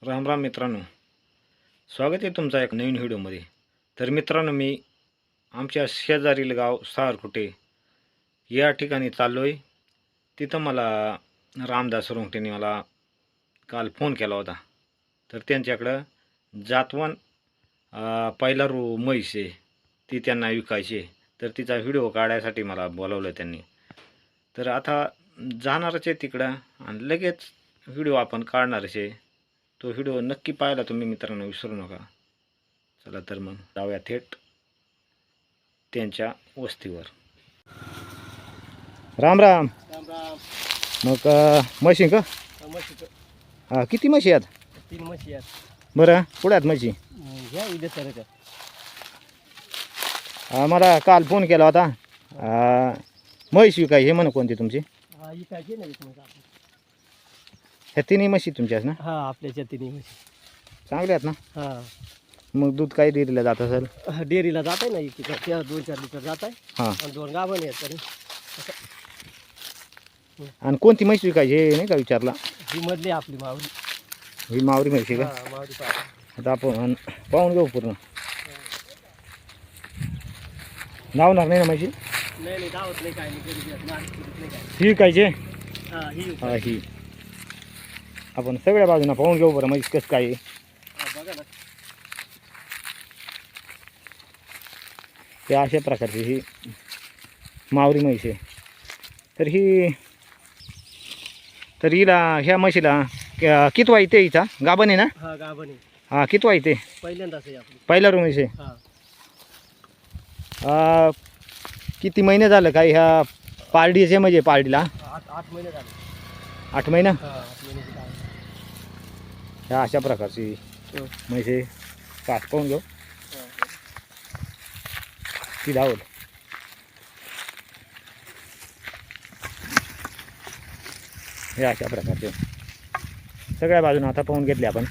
राम राम मित्रांनो, स्वागत आहे तुमचा एक नवीन व्हिडिओमध्ये। तर मित्रांनो, मी आमच्या शेजारील गाव सारकुटे या ठिकाणी चाललो आहे। तिथं मला रामदास रोंगटेंनी मला काल फोन केला होता। तर त्यांच्याकडं जातवन पहिला रू म्हैस आहे, ती त्यांना विकायची आहे। तर तिचा व्हिडिओ काढायसाठी मला बोलावलं त्यांनी। तर आता जाणारच आहे तिकडं आणि लगेच व्हिडिओ आपण काढणारच आहे। तो व्हिडिओ नक्की पाहायला तुम्ही मित्रांनो विसरू नका। चला तर मग जाऊया थेट त्यांच्या वस्तीवर। राम राम। राम राम। मग म्हशी का? म्हशी हा, किती म्हशी आहेत? 3 म्हशी आहेत। बरं, कुठे आहेत म्हशी? घ्या उद्या तर मला काल फोन केला होता। म्हैस विकाय हे म्हण कोणती तुमची? हा, ही काय नाही म्हशी आपली। ह्या तिन्ही म्हशी तुमच्याच ना? हा, आपल्याच्या 3 म्हशी चांगल्या आहेत ना? हा। मग दूध काही डेअरीला जात असेल? डेअरीला जात आहे ना, एक त्या 2-4 लिटर जात आहे। हां, आणि 2 गाभण आहेत तरी। आणि कोणती म्हैस विकायची हे नाही का विचारला? ही मधली आपली मावरी। ही मावरी म्हैशी का? हा, मावरी पाहिजे। आता आपण पाहून घेऊ पूर्ण। लावणार नाही ना म्हशी? नाही दावत नाही, काय नाही, गरीब आहेत, माणूस नाही काय। ही विकायची? हा, ही हा, ही आपण सगळ्या बाजूना पाहून घेऊ बरं म्हैस कसं काय आहे। बघा ना, हे अशा प्रकारची ही मावरी म्हैस आहे। तर हिला ह्या म्हशीला कितवा येते? हिचा गाभण आहे ना? हा, गाभण आहे। हा, कितवा येते? पहिल्यांदाच आहे आपली। पहिला रूम आहे। हा, किती महिने झालं काय ह्या पारडीचे? म्हणजे पारडीला 8 महिने झाले। 8 महिना? हा, 8 महिन्याची गाय। ह्या अशा प्रकारची म्हैस आहे। कास पाहून घेऊ ती धावल। हे अशा प्रकारचे सगळ्या बाजूने आता पाहून घेतले आपण।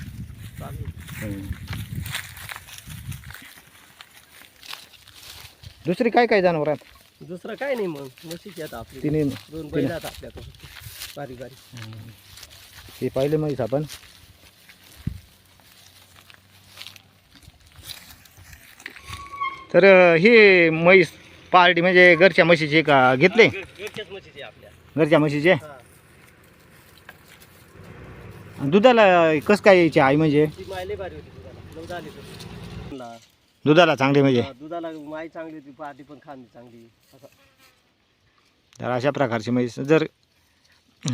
दुसरी काय काय जनावर आहेत? दुसरं काय नाही, मग म्हशीची आहेत आपली। तिने 2 बैल आहेत आपल्याकडे, बारीक बारीक। हे पाहिले म्हैस आपण। तर ही म्हैस पार्टी म्हणजे घरच्या म्हशीचे का घेतले? घरच्याच म्हशीची आपल्या। घरच्या म्हशीचे? हा, दुधाला कसं काय यायची आई? म्हणजे ती माय लय भारी होती दुधाला, 9-10 लिटर दुधाला चांगली म्हणजे? दुधाला माय चांगली होती, पार्टी पण खांदी चांगली असं। तर अशा प्रकारची म्हैस जर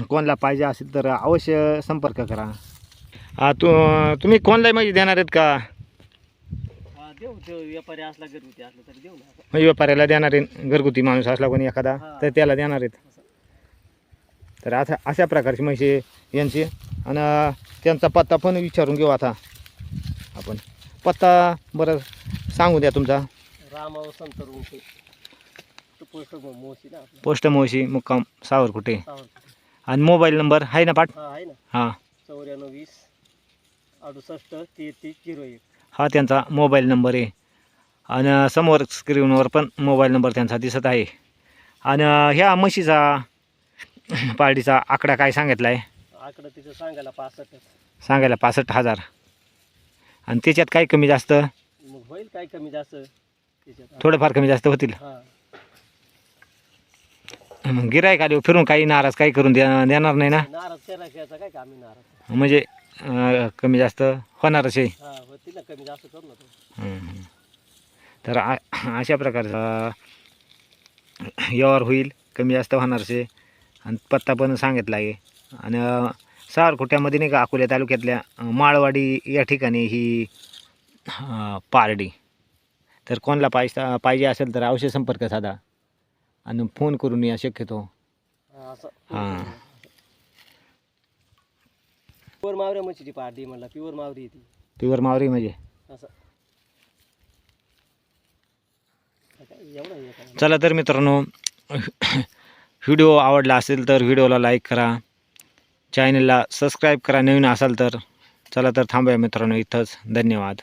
कोणाला पाहिजे असेल तर अवश्य संपर्क करा। तुम्ही कोणाला म्हैस देणार आहेत का? हा, देऊ व्यापारी असला, घरगुती असला तरी देऊ ना। म्हणजे व्यापाऱ्याला देणार आहे, घरगुती माणूस असला कोणी एखादा तर त्याला देणार आहेत। तर अशा प्रकारची म्हैशी यांची। आणि त्यांचा पत्ता पण विचारून घेऊ आता आपण। पत्ता बरं सांगू द्या तुमचा? रामाव संत रोंगटे, पोस्ट मोशी ना आपलं। पोस्ट मोशी, मुक्काम सावरकुटे। सावरकुटे। आणि मोबाईल नंबर आहे ना पाठ? हा, आहे ना। हां, 94 20 68 33 01। हा त्यांचा मोबाईल नंबर आहे। आणि समोर स्क्रीनवर पण मोबाईल नंबर त्यांचा दिसत आहे। आणि ह्या म्हशीचा पार्टीचा आकडा काय सांगितला आहे? आकडा तिचं सांगायला 65। सांगायला 65,000। आणि त्याच्यात काही कमी जास्त? मग होईल काय कमी जास्त त्याच्यात, थोडंफार कमी जास्त होतील। हा। मग गिरायक आले फिरून काही नाराज काही करून देणार नाही ना? नाराज करायचा काय काम, नाराज म्हणजे कमी जास्त होणारच आहे। हा, होती ना, कमी जास्त करू ना तो। तर अशा प्रकारचा यावर होईल, कमी जास्त होणारच आहे। आणि पत्ता पण सांगितला आहे। आणि सारकुट्यामध्ये नाही का, अकोले तालुक्यातल्या माळवाडी या ठिकाणी ही पारडी। तर कोणाला पाहिजे असेल तर अवश्य संपर्क साधा आणि फोन करून या शक्यतो। हां, प्युअर मावऱ्या म्हशीची पार्टी म्हणला, प्युअर मावरी येते। प्युअर मावरी म्हणजे असं एवढं हे काय? चला तर मित्रांनो, व्हिडिओ आवडला असेल तर व्हिडिओला लाईक करा, चॅनलला सबस्क्राईब करा नवीन असाल तर। चला तर थांबूया मित्रांनो इथंच। धन्यवाद।